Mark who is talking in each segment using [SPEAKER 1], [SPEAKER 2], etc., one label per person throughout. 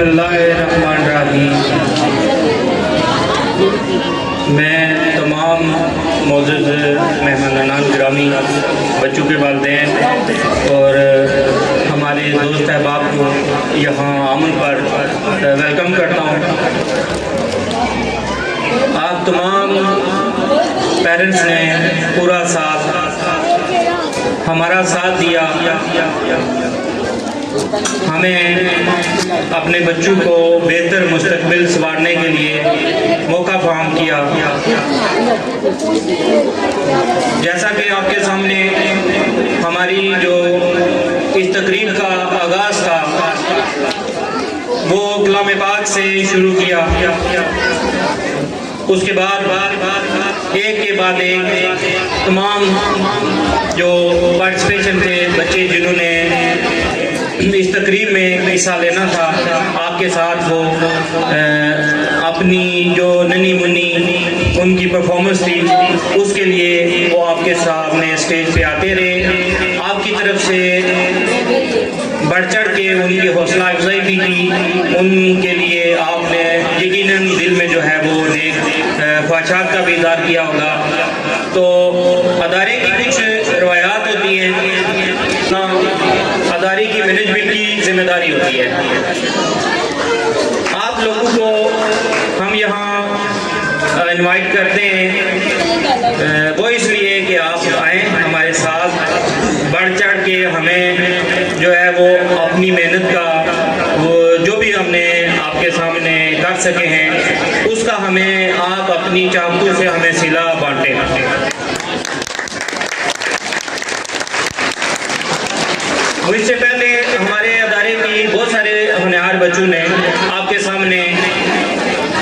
[SPEAKER 1] اللہ الرحمن الرحیم۔ میں تمام معزز مہمانان گرامی، بچوں کے والدین اور ہمارے دوست احباب کو یہاں عمل پر ویلکم کرتا ہوں۔ آپ تمام پیرنٹس نے پورا ہمارا ساتھ دیا، ہمیں اپنے بچوں کو بہتر مستقبل سنوارنے کے لیے موقع فراہم کیا۔ جیسا کہ آپ کے سامنے ہماری جو اس تقریب کا آغاز تھا وہ کلام پاک سے شروع کیا، اس کے بعد ایک کے بعد ایک تمام جو پارٹیسپیشن تھے، بچے جنہوں نے اس تقریب میں حصہ لینا تھا، آپ کے ساتھ وہ اپنی جو ننی منی ان کی پرفارمنس تھی اس کے لیے وہ آپ کے سامنے اسٹیج پہ آتے رہے۔ آپ کی طرف سے بڑھ چڑھ کے ان کی حوصلہ افزائی بھی کی، ان کے لیے آپ نے یقیناً دل میں جو ہے وہ نیک خواہشات کا بھی اظہار کیا ہوگا۔ تو ادارے کی کچھ روایات ہوتی ہیں، ادارے کی مینجمنٹ کی ذمہ داری ہوتی ہے۔ آپ لوگوں کو ہم یہاں انوائٹ کرتے ہیں وہ اس لیے کہ آپ آئیں ہمارے ساتھ، بڑھ چڑھ کے ہمیں جو ہے وہ اپنی محنت کا وہ جو بھی ہم نے آپ کے سامنے کر سکے ہیں اس کا ہمیں آپ اپنی چاقو سے ہمیں صلہ بانٹیں۔ اس سے پہلے ہمارے ادارے کی بہت سارے ہونہار بچوں نے آپ کے سامنے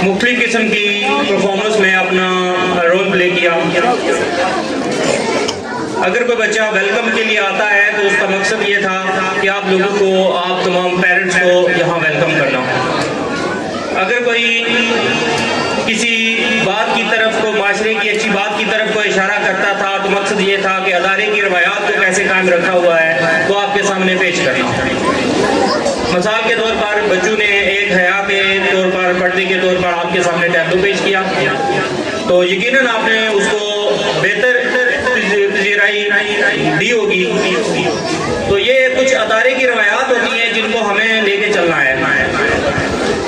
[SPEAKER 1] مختلف قسم کی پرفارمنس میں اپنا رول پلے کیا۔ اگر کوئی بچہ ویلکم کے لیے آتا ہے تو اس کا مقصد یہ تھا کہ آپ لوگوں کو، آپ تمام پیرنٹس کو یہاں ویلکم کرنا۔ اگر کوئی کسی بات کی طرف کو، معاشرے کی اچھی بات کی طرف کو اشارہ کرتا تھا تو مقصد یہ تھا کہ ادارے کی روایات کو کیسے قائم رکھا ہوا ہے وہ آپ کے سامنے پیش کرنا۔ مثال کے طور پر بچوں نے ایک حیا کے طور پر، پردے کے طور پر آپ کے سامنے ٹیبلو پیش کیا، تو یقیناً آپ نے اس کو بہتر پذیرائی دی ہوگی۔ تو یہ کچھ ادارے کی روایات ہوتی ہیں جن کو ہمیں لے کے چلنا ہے۔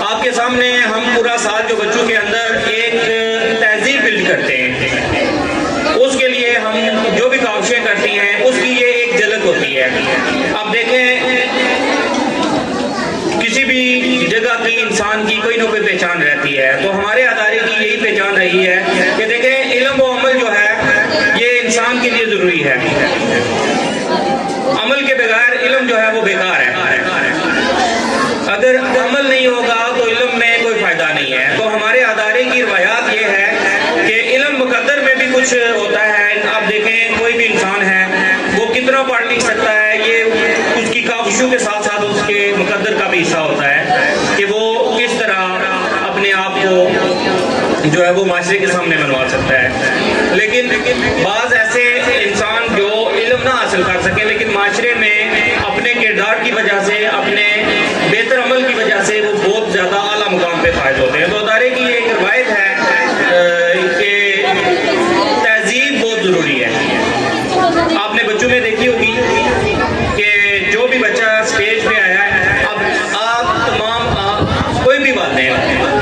[SPEAKER 1] آپ کے سامنے ہم پورا سال جو بچوں کے اندر ایک تہذیب بلڈ کرتے ہیں، اس کے لیے ہم جو بھی کاوشیں کرتی ہیں اس کی یہ ایک جھلک ہوتی ہے۔ اب دیکھیں کسی بھی جگہ کی انسان کی کوئی نہ کوئی پہچان رہتی ہے، تو ہمارے ادارے کی یہی پہچان رہی ہے کہ دیکھیں علم و عمل جو ہے یہ انسان کے لیے ضروری ہے، عمل کے بغیر علم جو ہے وہ بیکار ہے۔ اگر عمل نہیں ہوگا تو علم میں کوئی فائدہ نہیں ہے۔ تو ہمارے ادارے کی روایات یہ ہے کہ علم مقدر میں بھی کچھ ہوتا ہے۔ آپ دیکھیں کوئی بھی انسان ہے وہ کتنا پڑھ لکھ سکتا ہے، یہ اس کی کاوشوں کے ساتھ ساتھ اس کے مقدر کا بھی حصہ ہوتا ہے کہ وہ کس طرح اپنے آپ کو جو ہے وہ معاشرے کے سامنے منوا سکتا ہے۔ لیکن بعض ایسے انسان جو علم نہ حاصل کر سکے لیکن معاشرے میں اپنے کردار کی وجہ سے، اپنے بہتر عمل کی وجہ سے وہ بہت زیادہ اعلیٰ مقام پہ فائز ہوتے ہیں۔ تو ادارے کی ایک روایت ہے کہ تہذیب بہت ضروری ہے۔ آپ نے بچوں میں دیکھی ہوگی کہ جو بھی بچہ اسٹیج پہ آیا ہے، اب آپ تمام کوئی بھی بات نہیں،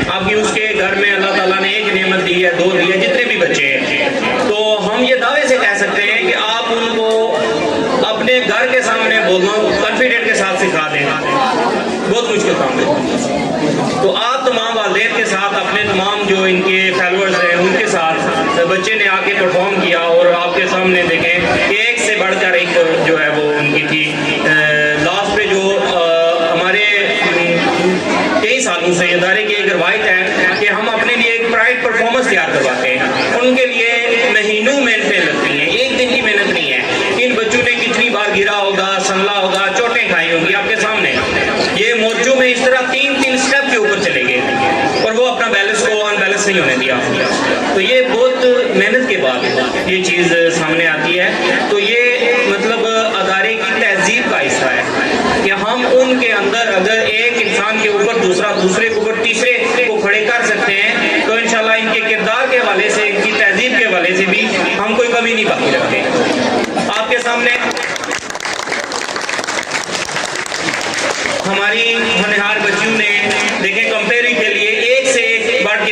[SPEAKER 1] آپ کی اس کے گھر میں اللہ تعالیٰ نے ایک نعمت دی ہے، دو دی ہے، جتنے بھی بچے ہیں، تو ہم یہ دعوے سے کہہ سکتے ہیں کہ آپ ان کو اپنے گھر کے سامنے بولنا کانفیڈنٹ کے ساتھ سکھا دیں، بہت مشکل کام ہے۔ تو آپ تمام والدین کے ساتھ، اپنے تمام جو ان کے فالوورز ہیں ان کے ساتھ بچے نے آ کے پرفارم کیا، اور آپ کے سامنے دیکھیں کہ ایک سے بڑھ کر ایک جو ہے وہ ان کی تھی۔ لاسٹ پہ جو ہمارے کئی سالوں سے ادارے کی ایک روایت ہے کہ ہم اپنے لیے ایک پرائیڈ پرفارمنس تیار کرواتے ہیں، ان کے لیے مہینوں محنتیں لگتی ہیں، ایک دن کی محنت نہیں ہے۔ ان بچوں نے کتنی بار گرا ہوگا، سنبھلا ہوگا، چوٹیں کھائی ہوگی آپ کے سامنے، یہ مورچوں میں اس طرح تین سٹیپ کے اوپر چلے گئے اور وہ اپنا بیلنس کو ان بیلنس نہیں ہونے دیا۔ تو یہ بہت محنت کے بعد یہ چیز سامنے آتی ہے۔ تو یہ مطلب ادارے کی تہذیب کا حصہ ہے کہ ہم ان کے اندر اگر ایک انسان کے اوپر دوسرا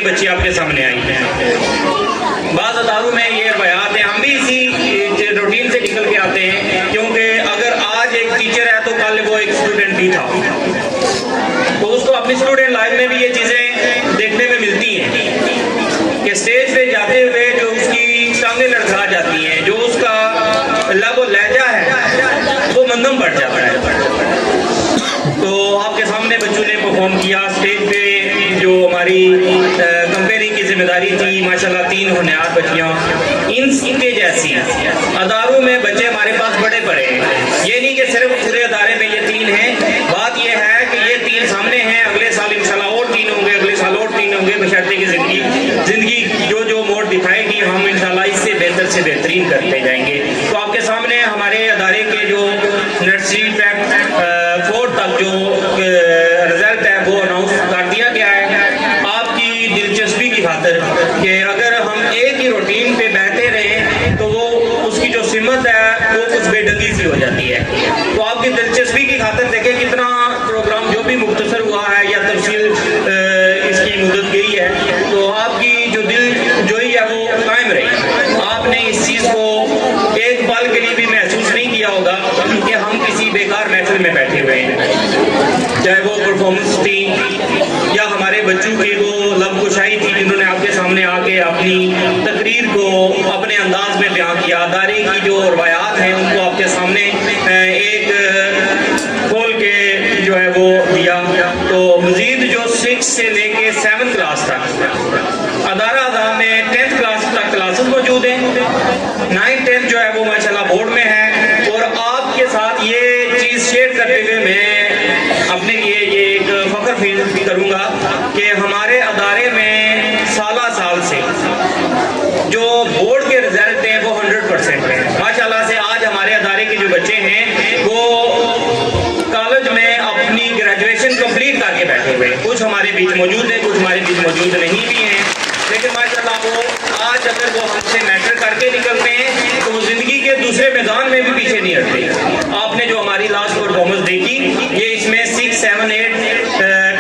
[SPEAKER 1] बच्चे आपके सामने आई हैं। बाज़ अदारों में ये रवायात हैं, हम भी इसी रूटीन से निकल के आते हैं, क्योंकि अगर आज एक टीचर है तो कल वो एक स्टूडेंट भी था, तो उसको अपनी स्टूडेंट लाइफ में भी ये चीज़ें देखने में मिलती हैं कि स्टेज पे जाते हुए जो उसकी टांगें लड़खड़ा जाती हैं, जो उसका लब और लहजा है वो मंदम बढ़ जाता है। तो आपके सामने बच्चों ने परफॉर्म किया स्टेज पे, जो हमारी कंपेयरिंग की जिम्मेदारी थी, माशाल्लाह 3 होनहार बच्चियाँ, इनके जैसी अदारों में बच्चे हमारे पास बड़े पड़े हैं। ये नहीं कि सिर्फ पूरे अदारे में ये 3 हैं, बात ये है कि ये 3 सामने हैं, अगले साल इंशाल्लाह और 3 होंगे, अगले साल और 3 होंगे, बशर्ते की जिंदगी जो मोड़ दिखाएगी हम इंशाल्लाह इससे बेहतर से बेहतरीन करते जाएंगे। तो आपके सामने हमारे अदारे के जो नर्सरी तक 4 तक जो रिजल्ट है वो अनाउंस कर दिया गया है, आपकी दिलचस्पी की खातिर कि अगर हम एक ही रूटीन पे बैठे रहें तो वो उसकी जो सिमत है वो कुछ बेढंगी सी हो जाती है। तो आपकी दिलचस्पी की खातिर देखें कितना प्रोग्राम जो भी मुख्तसर हुआ है या तफसील इसकी मुद्दत गई है, तो आपकी जो दिल जोई है वो कायम रही। आपने इस चीज़ को एक पल के लिए भी महसूस नहीं किया होगा कि हम किसी बेकार महफिल में बैठे हुए हैं, चाहे वो परफॉर्मेंस थी या हमारे बच्चों की वो लबकुशाई थी जिन्होंने आपके सामने आके अपनी तकरीर को अपने अंदाज में बयां किया। अदारे की जो रवायात हैं उनको आपके सामने एक खोल के जो है वो दिया। तो मजीद जो 6 से लेके 7th क्लास तक अदारा में 10th क्लास तक क्लासेस मौजूद हैं, 9th 10th जो है वो माशाल्लाह बोर्ड में है। और आपके साथ ये चीज़ शेयर करते हुए मैं अपने लिए ये एक फख्र फील करूँगा कि हमारे अदारे में साल से जो बोर्ड के रिजल्ट हैं वो 100% हैं माशाल्लाह से। आज हमारे अदारे के जो बच्चे हैं वो कॉलेज में अपनी ग्रेजुएशन कंप्लीट करके बैठे हुए हैं, कुछ हमारे बीच मौजूद हैं, कुछ हमारे बीच मौजूद नहीं भी हैं, लेकिन माशाल्लाह वो आज अगर वो हमसे मैटर करके निकलते हैं तो वो ज़िंदगी के दूसरे मैदान में भी पीछे नहीं हटते। आपने जो हमारी लास्ट परफॉर्मेंस देखी, ये इसमें 6, 7, 8,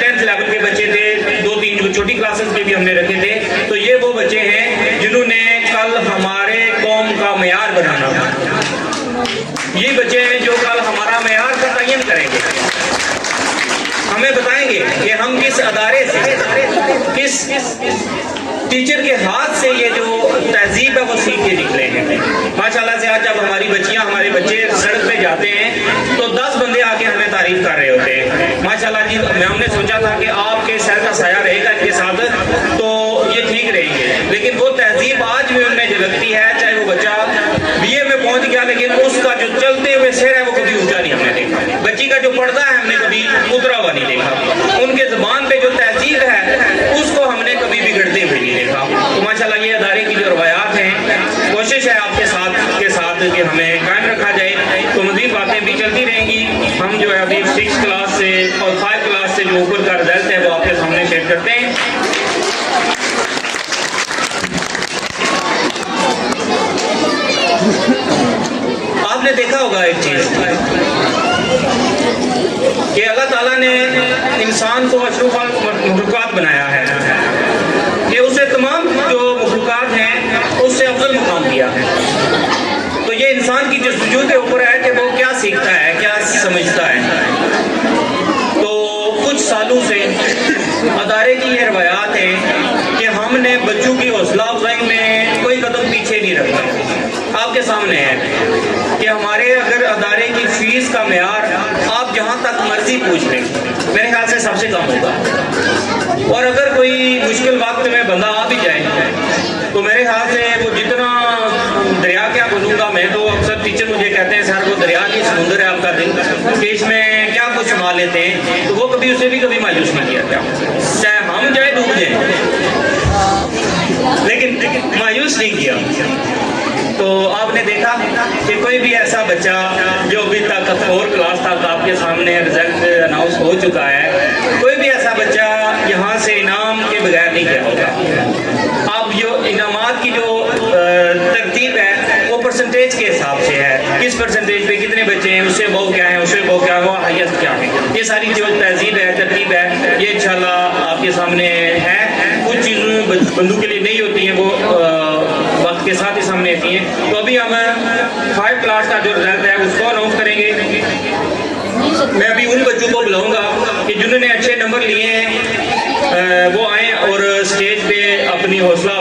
[SPEAKER 1] 10th लेवल के बच्चे थे, 2-3 जो छोटी क्लासेस के भी हमने रखे थे। तो ये वो बच्चे हैं जिन्होंने कल हमारे कौम का मेयार बनाना था, ये बच्चे हैं जो कल हमारा मेयार का तयन करेंगे, हमें बताएंगे कि हम किस अदारे से, किस टीचर के हाथ से ये जो तहजीब है वो सीख के निकले हैं माशाल्लाह से। आज जब हमारी बच्चियां, हमारे बच्चे सड़क पे जाते हैं तो 10 बंदे आके हमें तारीफ कर रहे होते हैं माशाल्लाह जी। हमने सोचा था कि आपके सर का साया रहेगा इनके साथ तो ये ठीक रहेंगे, लेकिन वो तहजीब आज भी उनमें झलकती है। चाहे वो बच्चा BA में पहुंच गया, लेकिन उसका जो चलते हुए सिर है वो कभी ऊंचा नहीं हमने देखा, बच्ची का जो पर्दा है हमने कभी उतरा हुआ नहीं देखा, उनके ज़बान पे जो तहजीब है उसको हमने कभी बिगड़ते हुए नहीं देखा। तो माशाल्लाह ये अदारे की जो रवायात हैं, कोशिश है आपके साथ कि हमें कायम रखा जाए। तो मज़ीद बातें भी चलती रहेंगी। हम जो है अभी 6 क्लास से और 5 क्लास से जो ऊपर का रिजल्ट है वो आपके सामने शेयर करते हैं। आपने देखा होगा एक चीज़ कि अल्लाह ताला ने इंसान को अशरफुल मखलूक़ात बनाया है कि उसे तमाम जो मखलूक़ात हैं उससे अफजल मुकाम दिया है। तो ये इंसान की जस्तजू के ऊपर है कि वो क्या सीखता है, क्या समझता है। तो कुछ सालों से अदारे की ये रवायात है कि हमने बच्चों की हौसला अफजाई में कोई कदम पीछे नहीं रखा। आपके सामने है कि हमारे अगर अदारे की फीस का मेयार आप जहाँ तक मर्जी पूछ लें, मेरे ख्याल से सबसे कम होगा। और अगर कोई मुश्किल वक्त में बंदा आ भी जाए तो मेरे ख्याल से वो जितना दरिया क्या बोलूँगा मैं, तो अक्सर टीचर मुझे कहते हैं सर वो दरिया नहीं समुंदर है आपका दिल, कि इसमें क्या कुछ छुपा लेते हैं। तो वो कभी उसे भी कभी मायूस नहीं किया था, चाहे हम जाए डूब जाए, लेकिन मायूस नहीं किया। तो आपने देखा कि कोई भी ऐसा बच्चा जो अभी तक 4 क्लास तक आपके सामने रिजल्ट अनाउंस हो चुका है, कोई भी ऐसा बच्चा यहाँ से इनाम के बगैर नहीं गया होगा। अब जो इनामात की जो तरतीब है वो परसेंटेज के हिसाब से है, किस परसेंटेज पे कितने बच्चे हैं, उससे बहु क्या है, उससे बहु क्या हुआ, हाईएस्ट क्या है, ये सारी जो तहजीब है, तरतीब है, ये इंशाल्लाह आपके सामने है। कुछ चीज़ों बंदूक के लिए नहीं होती हैं, वो वक्त के साथ ही सामने आती हैं। तो अभी हम 5 क्लास का जो रिजल्ट है उसको अनाउंस करेंगे। मैं अभी उन बच्चों को बुलाऊंगा कि जिन्होंने अच्छे नंबर लिए हैं वो आएँ और स्टेज पे अपनी हौसला